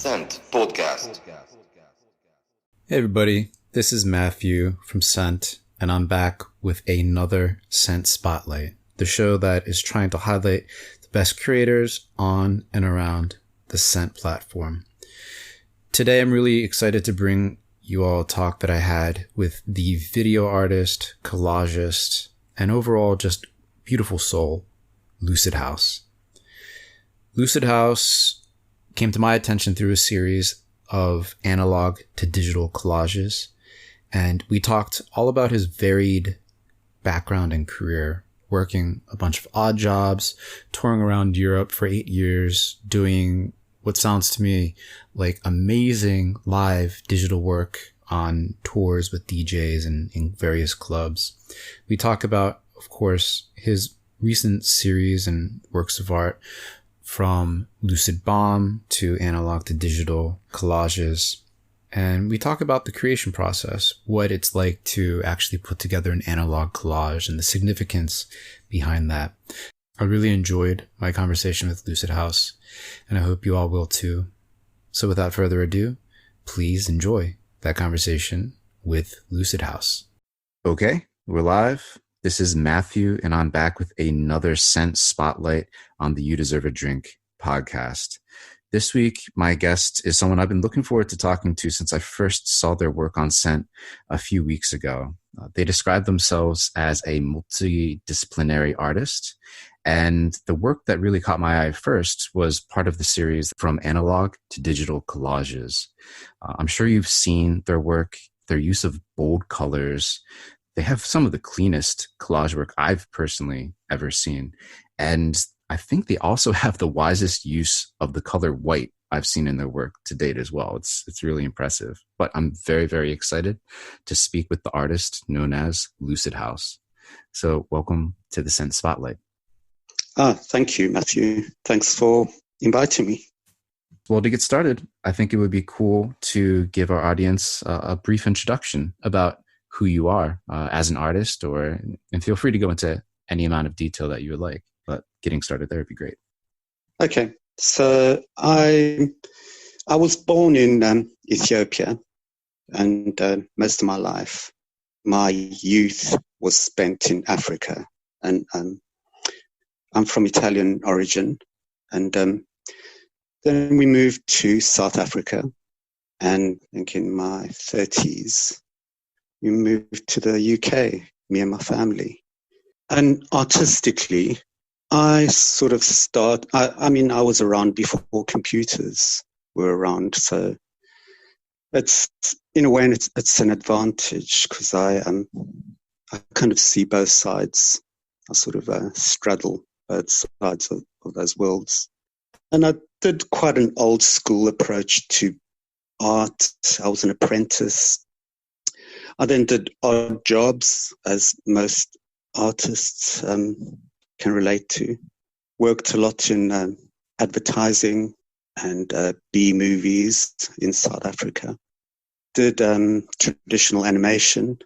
Scent Podcast. Hey everybody, this is Matthew from Scent, and I'm back with another Scent Spotlight, the show that is trying to highlight the best creators on and around the Scent platform. Today I'm really excited to bring you all a talk that I had with the video artist, collagist, and overall just beautiful soul, Lucidhouse. Lucidhouse came to my attention through a series of Analogue to Digital Collages, and we talked all about his varied background and career, working a bunch of odd jobs, touring around Europe for 8 years, doing what sounds to me like amazing live digital work on tours with DJs and in various clubs. We talk about, of course, his recent series and works of art, from Loopbomb to Analogue to Digital Collages. And we talk about the creation process, what it's like to actually put together an analog collage and the significance behind that. I really enjoyed my conversation with Lucidhouse, and I hope you all will too. So without further ado, please enjoy that conversation with Lucidhouse. Okay, we're live. This is Matthew, and I'm back with another Scent Spotlight on the You Deserve a Drink podcast. This week, my guest is someone I've been looking forward to talking to since I first saw their work on Scent a few weeks ago. They describe themselves as a multidisciplinary artist, and the work that really caught my eye first was part of the series From Analogue to Digital Collages. I'm sure you've seen their work, their use of bold colors. They have some of the cleanest collage work I've personally ever seen. And I think they also have the wisest use of the color white I've seen in their work to date as well. It's really impressive. But I'm very, very excited to speak with the artist known as Lucidhouse. So welcome to the Scent Spotlight. Thank you, Matthew. Thanks for inviting me. Well, to get started, I think it would be cool to give our audience a brief introduction about who you are as an artist, and feel free to go into any amount of detail that you would like, but getting started there would be great. Okay, so I was born in Ethiopia, and most of my life, my youth was spent in Africa, and I'm from Italian origin, and then we moved to South Africa, and I think in my 30s, we moved to the UK, me and my family. And artistically, I sort of I was around before computers were around. So it's, in a way, it's an advantage because I kind of see both sides. I sort of straddle both sides of those worlds. And I did quite an old school approach to art. I was an apprentice. I then did odd jobs, as most artists can relate to. Worked a lot in advertising and B-movies in South Africa. Did traditional animation.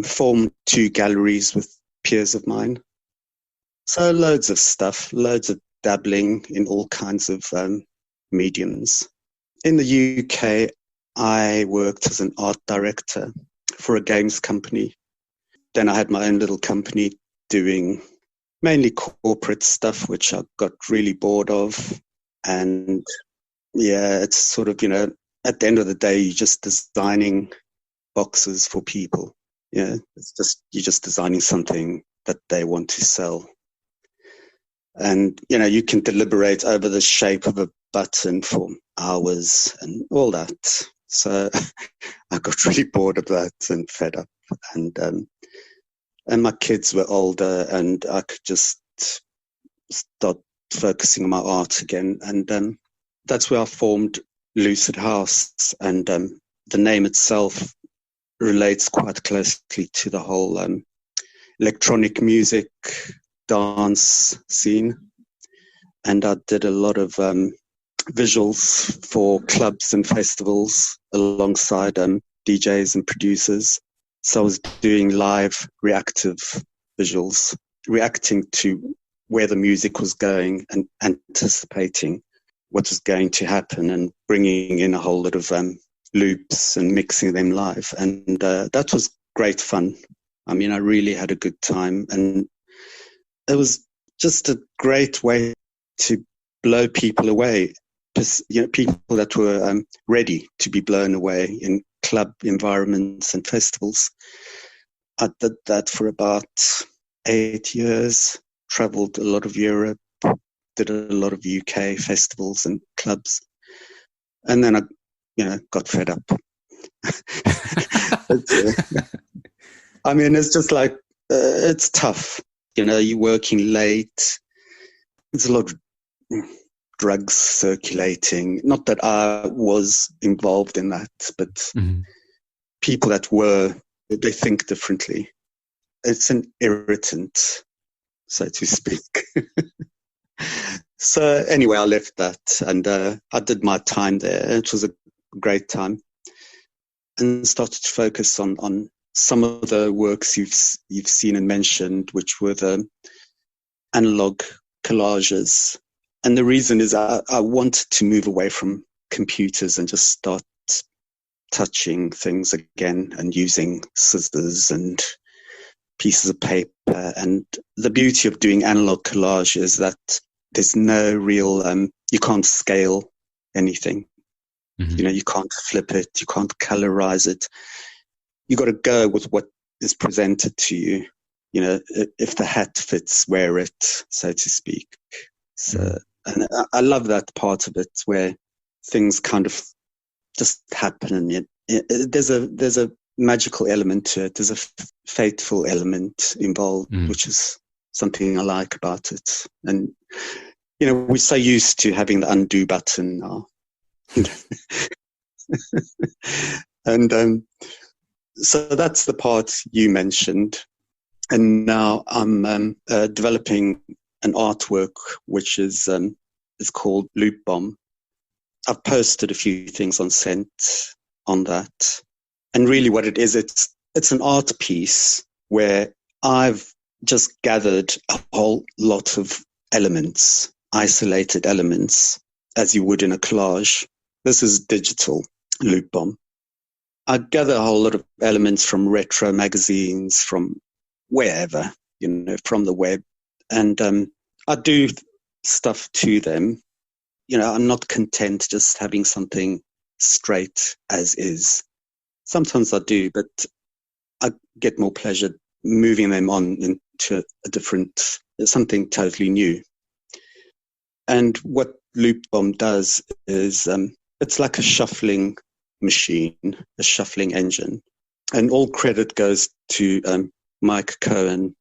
Formed 2 galleries with peers of mine. So loads of stuff, loads of dabbling in all kinds of mediums. In the UK, I worked as an art director for a games company. Then I had my own little company doing mainly corporate stuff, which I got really bored of. And yeah, it's sort of, at the end of the day, you're just designing boxes for people. Yeah, you're just designing something that they want to sell. And, you can deliberate over the shape of a button for hours and all that. So I got really bored of that and fed up. And my kids were older, and I could just start focusing on my art again. And that's where I formed Lucidhouse. And the name itself relates quite closely to the whole electronic music dance scene. And I did a lot of visuals for clubs and festivals alongside DJs and producers. So I was doing live reactive visuals, reacting to where the music was going and anticipating what was going to happen and bringing in a whole lot of loops and mixing them live. And that was great fun. I mean, I really had a good time, and it was just a great way to blow people away. Just, people that were ready to be blown away in club environments and festivals. I did that for about 8 years, traveled a lot of Europe, did a lot of UK festivals and clubs. And then I, got fed up. I mean, it's just like, it's tough. You're working late. There's a lot of drugs circulating. Not that I was involved in that, but people that were, they think differently. It's an irritant, so to speak. So anyway, I left that, and I did my time there. It was a great time, and started to focus on some of the works you've seen and mentioned, which were the analog collages. And the reason is I wanted to move away from computers and just start touching things again and using scissors and pieces of paper. And the beauty of doing analog collage is that there's no real, you can't scale anything. You can't flip it, you can't colorize it. You got to go with what is presented to you. If the hat fits, wear it, so to speak. So, and I love that part of it where things kind of just happen, and there's a magical element to it. There's a fateful element involved, which is something I like about it. And we're so used to having the undo button now. And so that's the part you mentioned. And now I'm developing an artwork which is called Loopbomb. I've posted a few things on Scent on that. And really what it is, it's an art piece where I've just gathered a whole lot of elements, isolated elements, as you would in a collage. This is digital Loopbomb. I gather a whole lot of elements from retro magazines, from wherever, from the web. And I do stuff to them. I'm not content just having something straight as is. Sometimes I do, but I get more pleasure moving them on into something totally new. And what Loopbomb does is it's like a shuffling machine, a shuffling engine. And all credit goes to Mike Cohen,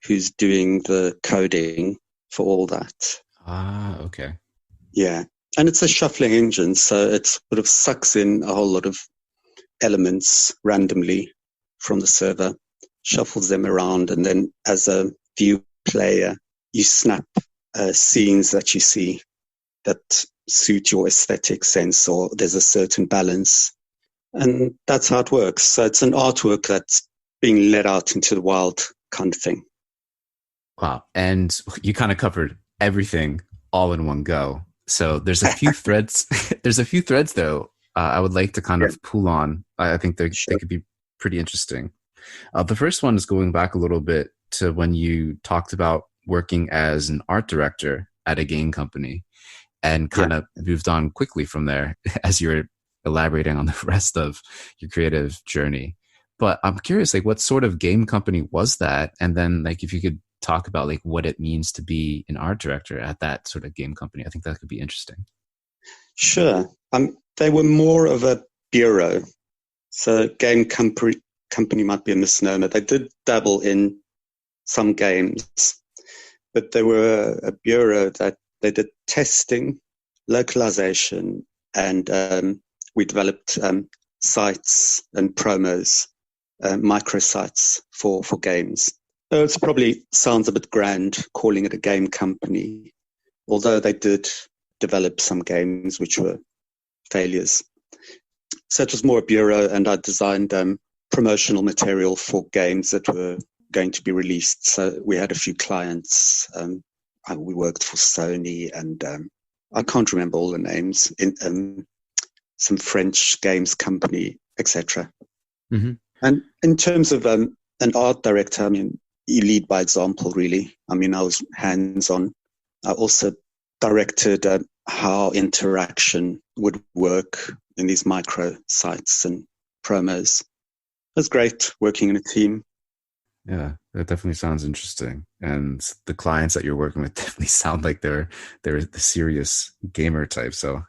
who's doing the coding for all that. Ah, okay. Yeah. And it's a shuffling engine, so it sort of sucks in a whole lot of elements randomly from the server, shuffles them around, and then as a view player, you snap scenes that you see that suit your aesthetic sense, or there's a certain balance. And that's how it works. So it's an artwork that's being let out into the wild kind of thing. Wow. And you kind of covered everything all in one go. So there's a few threads. There's a few threads, though, I would like to kind of pull on. I think they could be pretty interesting. The first one is going back a little bit to when you talked about working as an art director at a game company, and kind of moved on quickly from there as you're elaborating on the rest of your creative journey. But I'm curious, what sort of game company was that? And then if you could talk about what it means to be an art director at that sort of game company. I think that could be interesting. Sure. They were more of a bureau. So game company might be a misnomer. They did dabble in some games, but they were a bureau that they did testing, localization, and we developed sites and promos, microsites for games. So it probably sounds a bit grand calling it a game company, although they did develop some games which were failures. So it was more a bureau, and I designed promotional material for games that were going to be released. So we had a few clients. We worked for Sony and I can't remember all the names, in some French games company, etc. Mm-hmm. And in terms of an art director, I mean, you lead by example, really. I mean, I was hands-on. I also directed how interaction would work in these micro sites and promos. It was great working in a team. Yeah, that definitely sounds interesting. And the clients that you're working with definitely sound like they're the serious gamer type. So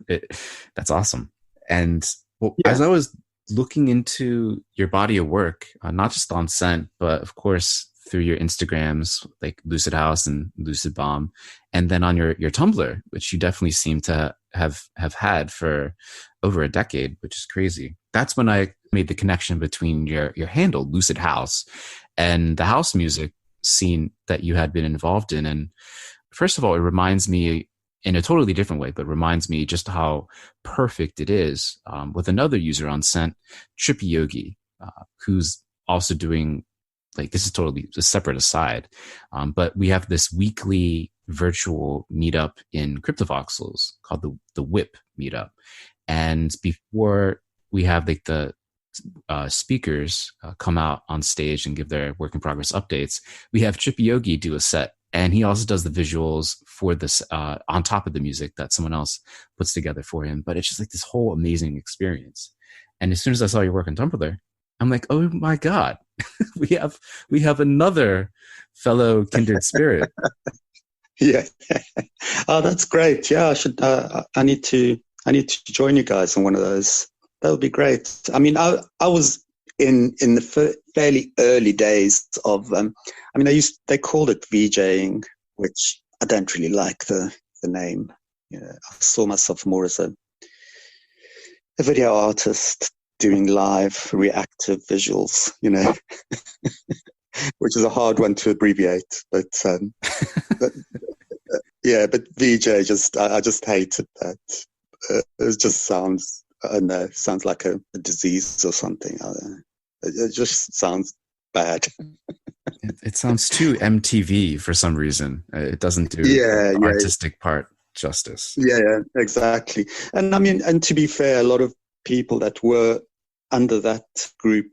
that's awesome. And well, Yeah. as I was looking into your body of work, not just on Scent, but of course through your Instagrams like Lucidhouse and Lucidbomb, and then on your Tumblr, which you definitely seem to have had for over a decade, which is crazy. That's when I made the connection between your handle Lucid House and the house music scene that you had been involved in. And first of all, it reminds me in a totally different way, but reminds me just how perfect it is with another user on Scent, Trippy Yogi, who's also doing, like, this is totally a separate aside, but we have this weekly virtual meetup in CryptoVoxels called the Whip Meetup. And before we have like the speakers come out on stage and give their work in progress updates, we have Trippy Yogi do a set, and he also does the visuals for this on top of the music that someone else puts together for him. But it's just like this whole amazing experience. And as soon as I saw your work on Tumblr, I'm like, oh my god, we have another fellow kindred spirit. Yeah. Oh, that's great. Yeah, I should. I need to join you guys on one of those. That would be great. I mean, I was in the fairly early days of. I mean, they called it VJing, which I don't really like the name. Yeah, I saw myself more as a video artist doing live reactive visuals. You know, which is a hard one to abbreviate, but. Yeah, but VJ I just hated that. It just sounds, I don't know, sounds like a disease or something. I don't know. It just sounds bad. It sounds too MTV for some reason. It doesn't do Yeah, the yeah, artistic part justice. yeah, exactly. And I mean, and to be fair, a lot of people that were under that group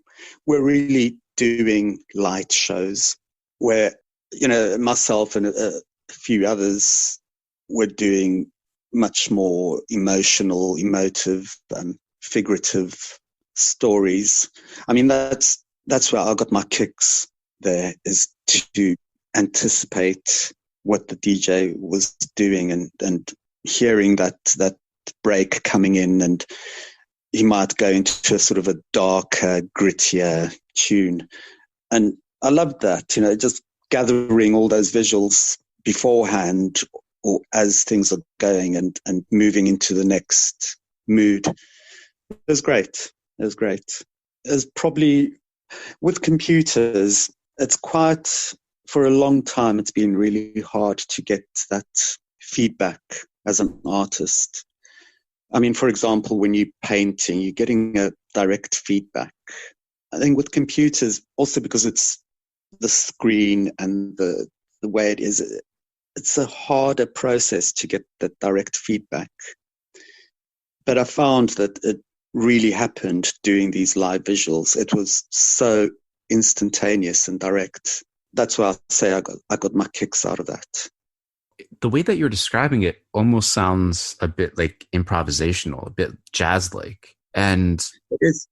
were really doing light shows where, you know, myself and a few others were doing much more emotive, figurative stories. I mean, that's where I got my kicks there, is to anticipate what the DJ was doing and hearing that break coming in, and he might go into a sort of a darker, grittier tune. And I loved that, you know, just gathering all those visuals beforehand or as things are going and moving into the next mood. It was great. It was great. It's probably, with computers, it's quite, for a long time, it's been really hard to get that feedback as an artist. I mean, for example, when you're painting, you're getting a direct feedback. I think with computers, also because it's the screen and the way it is, it's a harder process to get that direct feedback. But I found that it really happened doing these live visuals. It was so instantaneous and direct. That's why I say I got my kicks out of that. The way that you're describing it almost sounds a bit like improvisational, a bit jazz-like. And It is.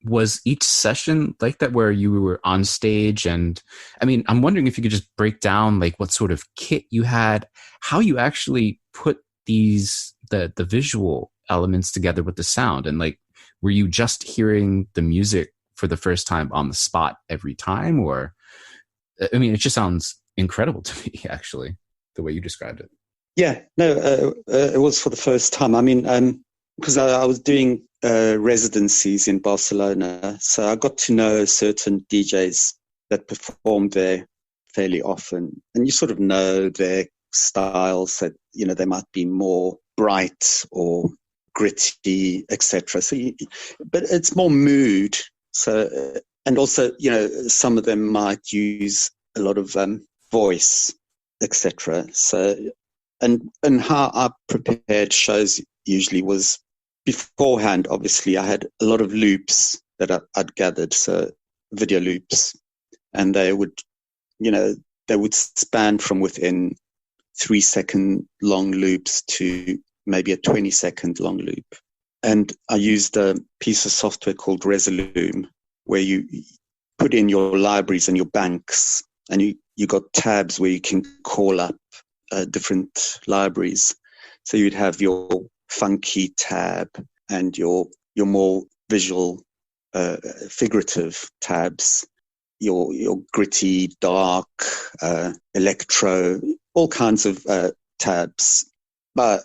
was each session like that where you were on stage? And I mean, I'm wondering if you could just break down like what sort of kit you had, how you actually put the visual elements together with the sound, and like, were you just hearing the music for the first time on the spot every time? Or, I mean, it just sounds incredible to me, actually, the way you described it. Yeah, no, it was for the first time. I mean, because I was doing residencies in Barcelona, so I got to know certain DJs that performed there fairly often, and you sort of know their styles, that, you know, they might be more bright or gritty, etc. But it's more mood. So, and also, you know, some of them might use a lot of voice, etc. So and how I prepared shows usually was beforehand. Obviously, I had a lot of loops that I'd gathered, so video loops, and they would, they would span from within 3-second long loops to maybe a 20-second long loop. And I used a piece of software called Resolume, where you put in your libraries and your banks, and you got tabs where you can call up different libraries. So you'd have your funky tab and your more visual, figurative tabs, your gritty, dark, electro, all kinds of tabs. But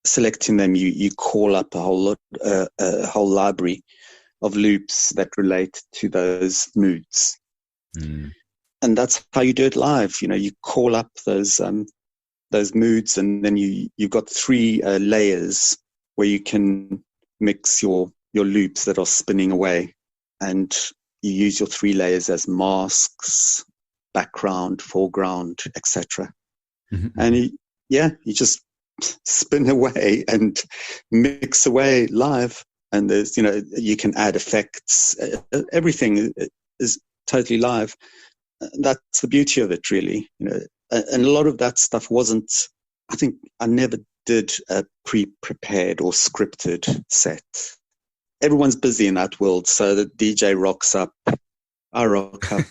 selecting them, you call up a whole library of loops that relate to those moods. And that's how you do it live. You call up those moods, and then you've got 3 layers where you can mix your loops that are spinning away, and you use your 3 layers as masks, background, foreground, etc. And you just spin away and mix away live. And there's, you can add effects. Everything is totally live. That's the beauty of it, really. And a lot of that stuff wasn't, I think I never did a pre-prepared or scripted set. Everyone's busy in that world. So the DJ rocks up, I rock up,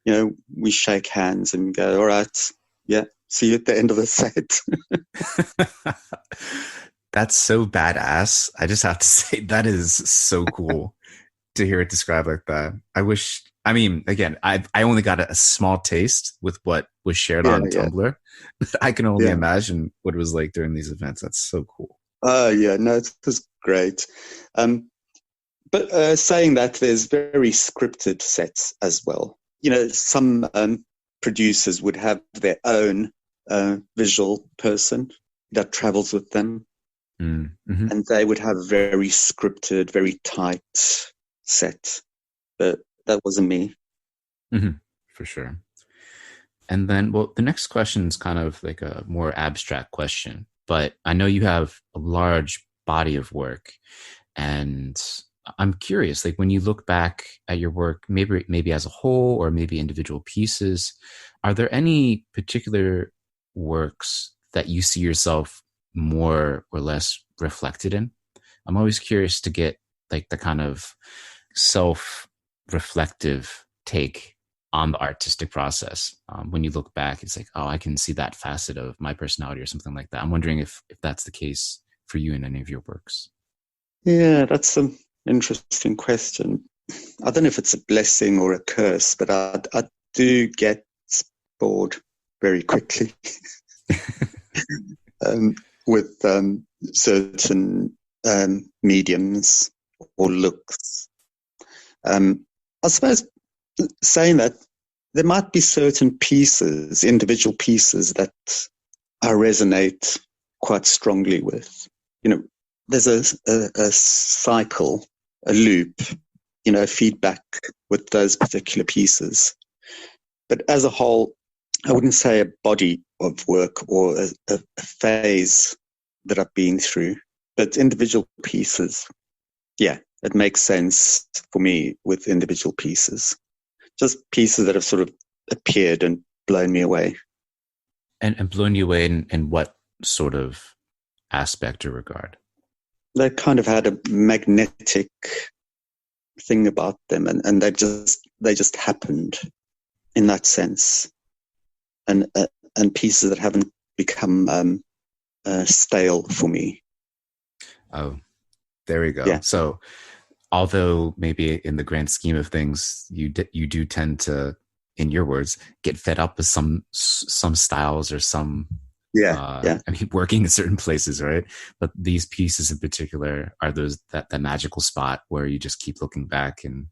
we shake hands and go, all right, yeah, see you at the end of the set. That's so badass. I just have to say that is so cool to hear it described like that. Again, I only got a small taste with what was shared on Tumblr. I can only imagine what it was like during these events. That's so cool. No, it was great. But saying that, there's very scripted sets as well. Some producers would have their own visual person that travels with them. And they would have very scripted, very tight set. But that wasn't me. For sure. And then, the next question is kind of like a more abstract question, but I know you have a large body of work, and I'm curious, like when you look back at your work, maybe as a whole or maybe individual pieces, are there any particular works that you see yourself more or less reflected in? I'm always curious to get like the kind of self-reflective take on the artistic process. When you look back, it's like, oh, I can see that facet of my personality or something like that. I'm wondering if that's the case for you in any of your works. Yeah, that's an interesting question. I don't know if it's a blessing or a curse, but I do get bored very quickly with certain mediums or looks. I suppose saying that, there might be certain pieces, individual pieces, that I resonate quite strongly with. There's a cycle, a loop, feedback with those particular pieces. But as a whole, I wouldn't say a body of work or a phase that I've been through, but individual pieces. Yeah, it makes sense for me with individual pieces. Just pieces that have sort of appeared and blown me away. And blown you away in what sort of aspect or regard? They kind of had a magnetic thing about them, and they just happened in that sense. And pieces that haven't become stale for me. Oh, there we go. Yeah. So although maybe in the grand scheme of things, you do tend to, in your words, get fed up with some styles or some, I mean, working in certain places, right? But these pieces in particular are that magical spot where you just keep looking back and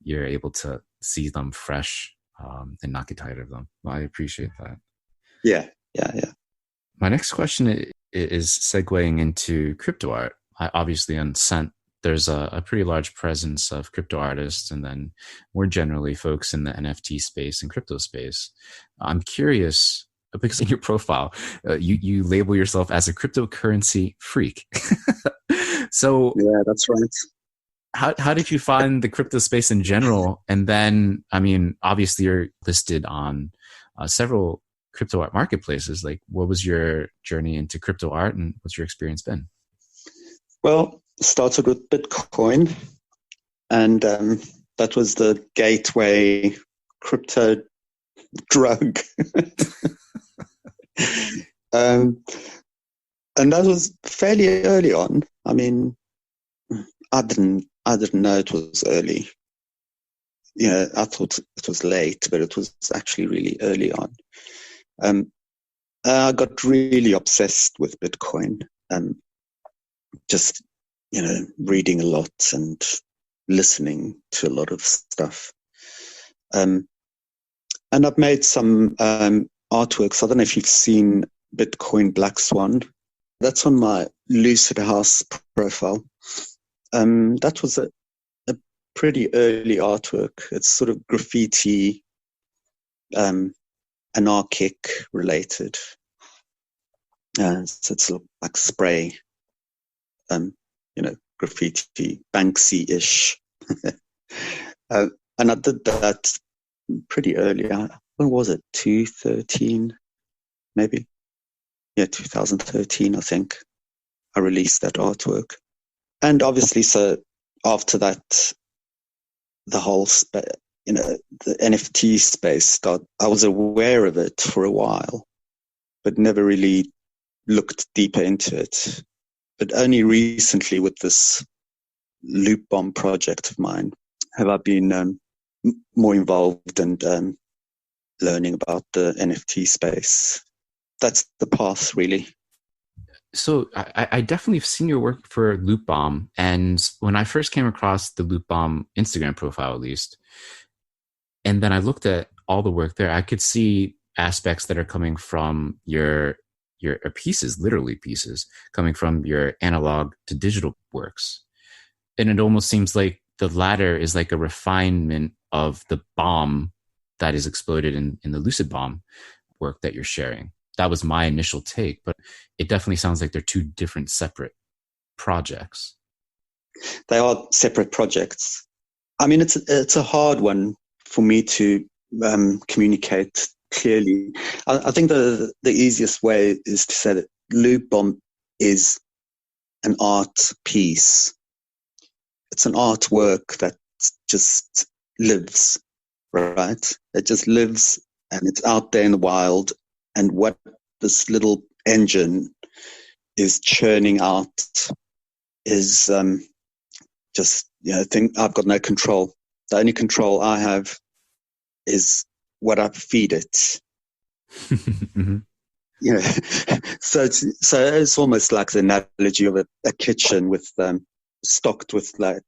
you're able to see them fresh and not get tired of them. Well, I appreciate that. Yeah. My next question is segueing into crypto art. Obviously on Scent, there's a pretty large presence of crypto artists, and then more generally folks in the NFT space and crypto space. I'm curious because in your profile, you label yourself as a cryptocurrency freak. So Yeah, that's right. how did you find the crypto space in general? And then, I mean, obviously you're listed on several crypto art marketplaces. Like, what was your journey into crypto art, and what's your experience been? Well, started with Bitcoin, and that was the gateway crypto drug. um, and that was fairly early on. I mean, I didn't know it was early. Yeah, I thought it was late, but it was actually really early on. I got really obsessed with Bitcoin. Just, reading a lot and listening to a lot of stuff. And I've made some artworks. I don't know if you've seen Bitcoin Black Swan. That's on my Lucidhouse profile. That was a pretty early artwork. It's sort of graffiti, anarchic related. So it's like spray, graffiti, Banksy-ish. And I did that pretty early. When was it? 2013, maybe? Yeah, 2013, I think. I released that artwork. And obviously, so after that, the whole, the NFT space started. I was aware of it for a while, but never really looked deeper into it. But only recently with this Loopbomb project of mine have I been more involved and learning about the NFT space. That's the path, really. So I definitely have seen your work for Loopbomb. And when I first came across the Loopbomb Instagram profile, at least, and then I looked at all the work there, I could see aspects that are coming from your pieces, literally pieces, coming from your analog to digital works. And it almost seems like the latter is like a refinement of the bomb that is exploded in the Lucidbomb work that you're sharing. That was my initial take, but it definitely sounds like they're two different separate projects. They are separate projects. I mean, it's a hard one for me to communicate clearly. I think the easiest way is to say that Loopbomb is an art piece. It's an artwork that just lives, right? It just lives and it's out there in the wild. And what this little engine is churning out is just, thing I've got no control. The only control I have is what I feed it. Mm-hmm. So it's almost like the analogy of a kitchen with stocked with like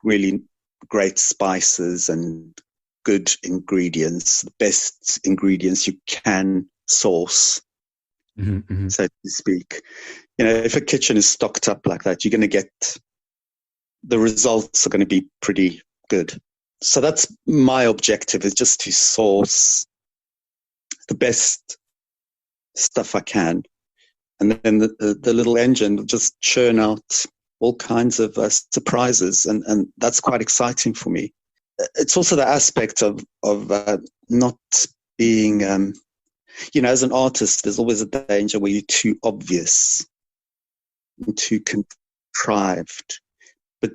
really great spices and good ingredients, the best ingredients you can source, Mm-hmm. so to speak. If a kitchen is stocked up like that, you're going to get the results are going to be pretty good. So that's my objective, is just to source the best stuff I can. And then the little engine will just churn out all kinds of surprises. And that's quite exciting for me. It's also the aspect of not being, as an artist, there's always a danger where you're too obvious and too contrived. But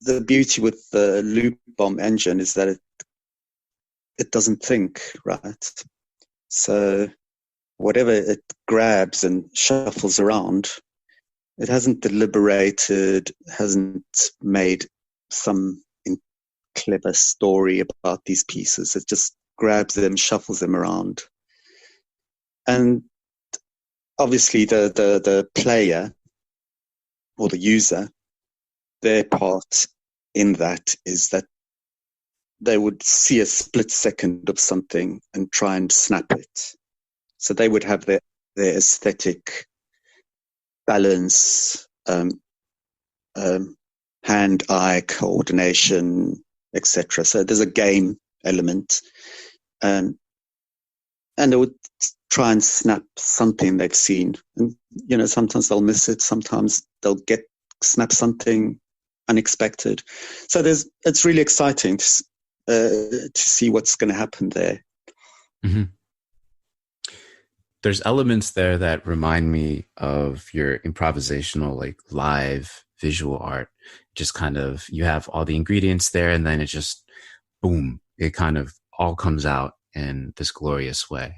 the beauty with the Loopbomb engine is that it doesn't think, right? So whatever it grabs and shuffles around, it hasn't deliberated, hasn't made some clever story about these pieces. It just grabs them, shuffles them around. And obviously the player or the user, their part in that is that they would see a split second of something and try and snap it. So they would have their aesthetic balance, hand-eye coordination, etc. So there's a game element, and it would try and snap something they've seen. And, sometimes they'll miss it. Sometimes they'll snap something unexpected. So it's really exciting to see what's going to happen there. Mm-hmm. There's elements there that remind me of your improvisational, like live visual art. Just kind of, you have all the ingredients there, and then it just, boom, it kind of all comes out in this glorious way.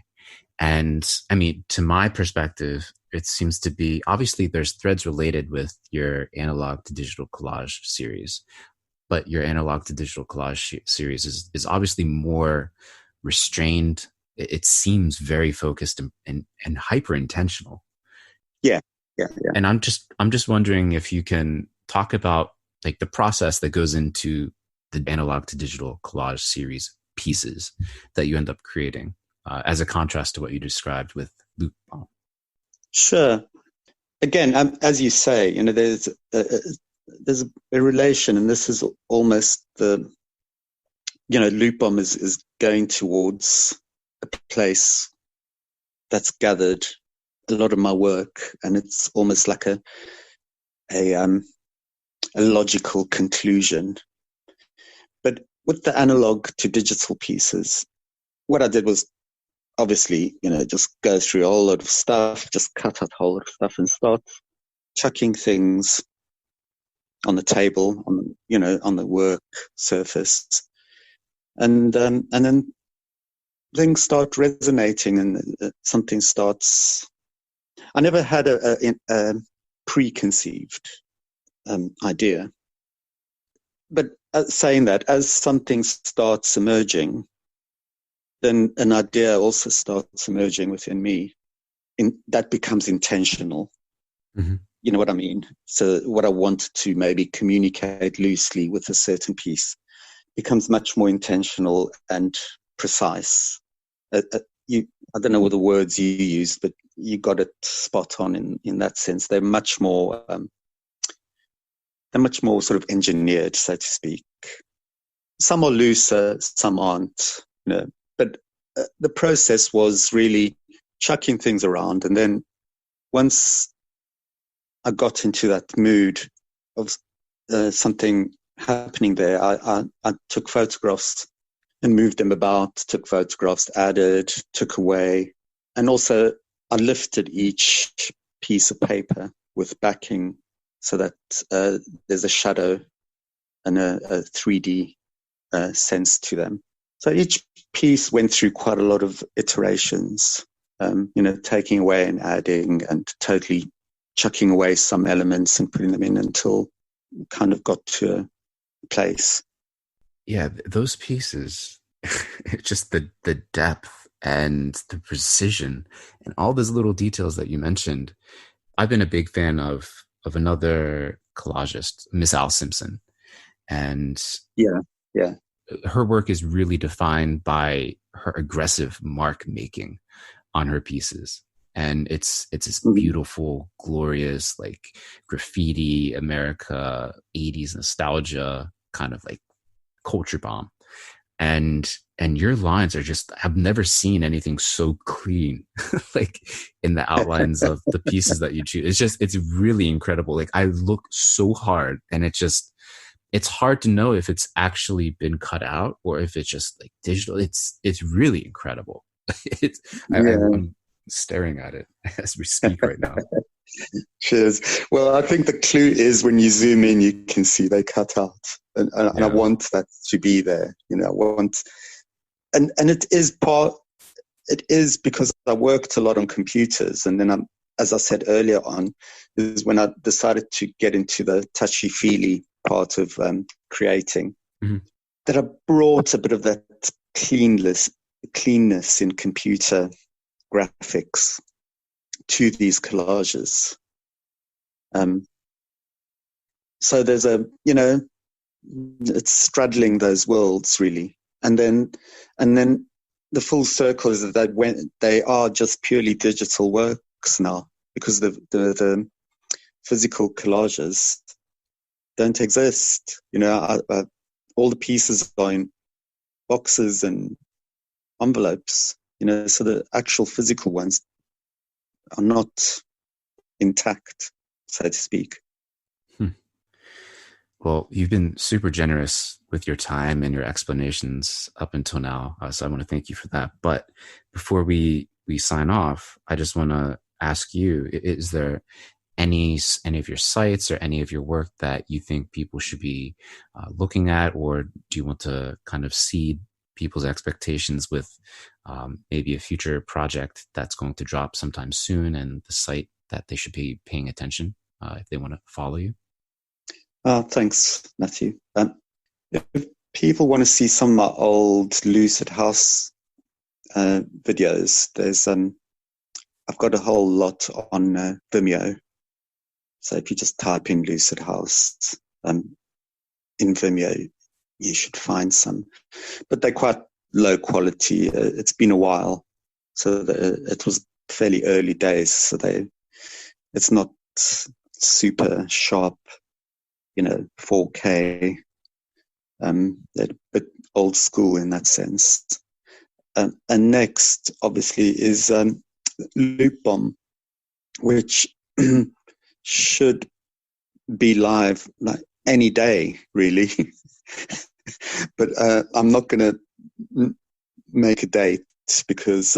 And I mean, to my perspective, it seems to be, obviously there's threads related with your analog to digital collage series, but your analog to digital collage series is obviously more restrained. It seems very focused and hyper intentional. Yeah. And I'm just wondering if you can talk about like the process that goes into the analog to digital collage series pieces that you end up creating, as a contrast to what you described with Loopbomb. Sure. Again, as you say, there's a relation, and this is almost Loopbomb is going towards a place that's gathered a lot of my work, and it's almost like a logical conclusion. But with the analog to digital pieces, what I did was obviously, just go through a whole lot of stuff, just cut out a whole lot of stuff and start chucking things on the table, on the work surface. And then things start resonating, and something starts. I never had a preconceived idea, but saying that, as something starts emerging, then an idea also starts emerging within me. That becomes intentional. Mm-hmm. You know what I mean? So what I want to maybe communicate loosely with a certain piece becomes much more intentional and precise. I don't know what the words you used, but you got it spot on in that sense. They're much more sort of engineered, so to speak. Some are looser, some aren't, but the process was really chucking things around. And then once I got into that mood of something happening there, I took photographs and moved them about, took photographs, added, took away. And also I lifted each piece of paper with backing so that there's a shadow and a 3D sense to them. So each piece went through quite a lot of iterations, taking away and adding and totally chucking away some elements and putting them in until kind of got to a place. Yeah, those pieces, just the depth and the precision and all those little details that you mentioned. I've been a big fan of another collagist, Miss Al Simpson, and yeah, her work is really defined by her aggressive mark making on her pieces. And it's this beautiful, glorious, like graffiti, America, 80s nostalgia, kind of like culture bomb. And your lines are just, I've never seen anything so clean, like in the outlines of the pieces that you choose. It's really incredible. Like I look so hard, and it's hard to know if it's actually been cut out or if it's just like digital. It's really incredible. I'm staring at it as we speak right now. Cheers. Well, I think the clue is when you zoom in, you can see they cut out, and I want that to be there. I want, and it is because I worked a lot on computers, and then as I said earlier on, is when I decided to get into the touchy-feely part of creating, that I brought a bit of that cleanness in computer graphics to these collages. So there's it's straddling those worlds really. And then the full circle is that when they are just purely digital works now, because the physical collages don't exist. All the pieces are in boxes and envelopes, so the actual physical ones are not intact, so to speak. Well, you've been super generous with your time and your explanations up until now, so I want to thank you for that. But before we sign off, I just want to ask you: is there any of your sites or any of your work that you think people should be looking at, or do you want to kind of seed people's expectations with maybe a future project that's going to drop sometime soon, and the site that they should be paying attention if they want to follow you? Thanks, Matthew. If people want to see some of my old Lucidhouse videos, there's I've got a whole lot on Vimeo. So if you just type in Lucidhouse in Vimeo, you should find some. But they're quite low quality. It's been a while, so it was fairly early days. So it's not super sharp, 4K. They're a bit old school in that sense. And next, obviously, is Loopbomb, which should be live like any day, really. But I'm not going to make a date because,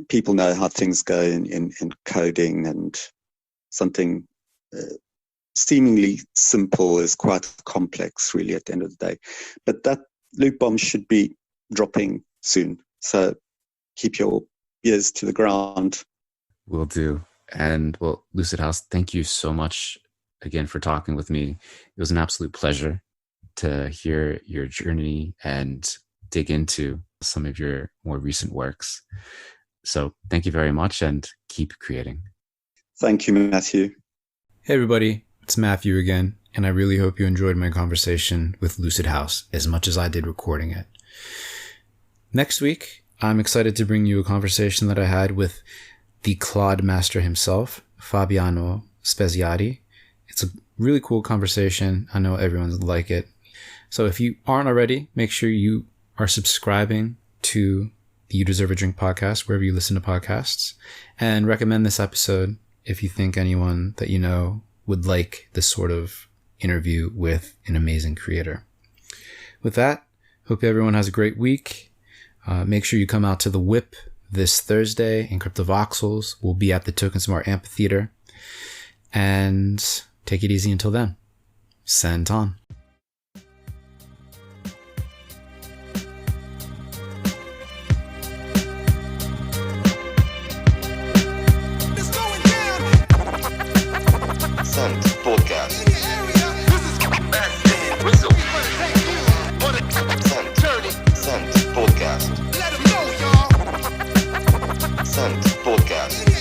people know how things go in coding, and something seemingly simple is quite complex, really, at the end of the day. But that Loopbomb should be dropping soon. So keep your ears to the ground. Will do. And well, Lucidhouse, thank you so much again for talking with me. It was an absolute pleasure to hear your journey and dig into some of your more recent works. So thank you very much, and keep creating. Thank you, Matthew. Hey everybody, it's Matthew again, and I really hope you enjoyed my conversation with Lucidhouse as much as I did recording it. Next week, I'm excited to bring you a conversation that I had with the Claude master himself, Fabiano Speziati. It's a really cool conversation. I know everyone's like it. So if you aren't already, make sure you are subscribing to the You Deserve a Drink podcast, wherever you listen to podcasts, and recommend this episode if you think anyone that you know would like this sort of interview with an amazing creator. With that, hope everyone has a great week. Make sure you come out to the Whip this Thursday in Cryptovoxels. We'll be at the Token Smart Amphitheater. And take it easy until then. Santon. Podcast. Podcast.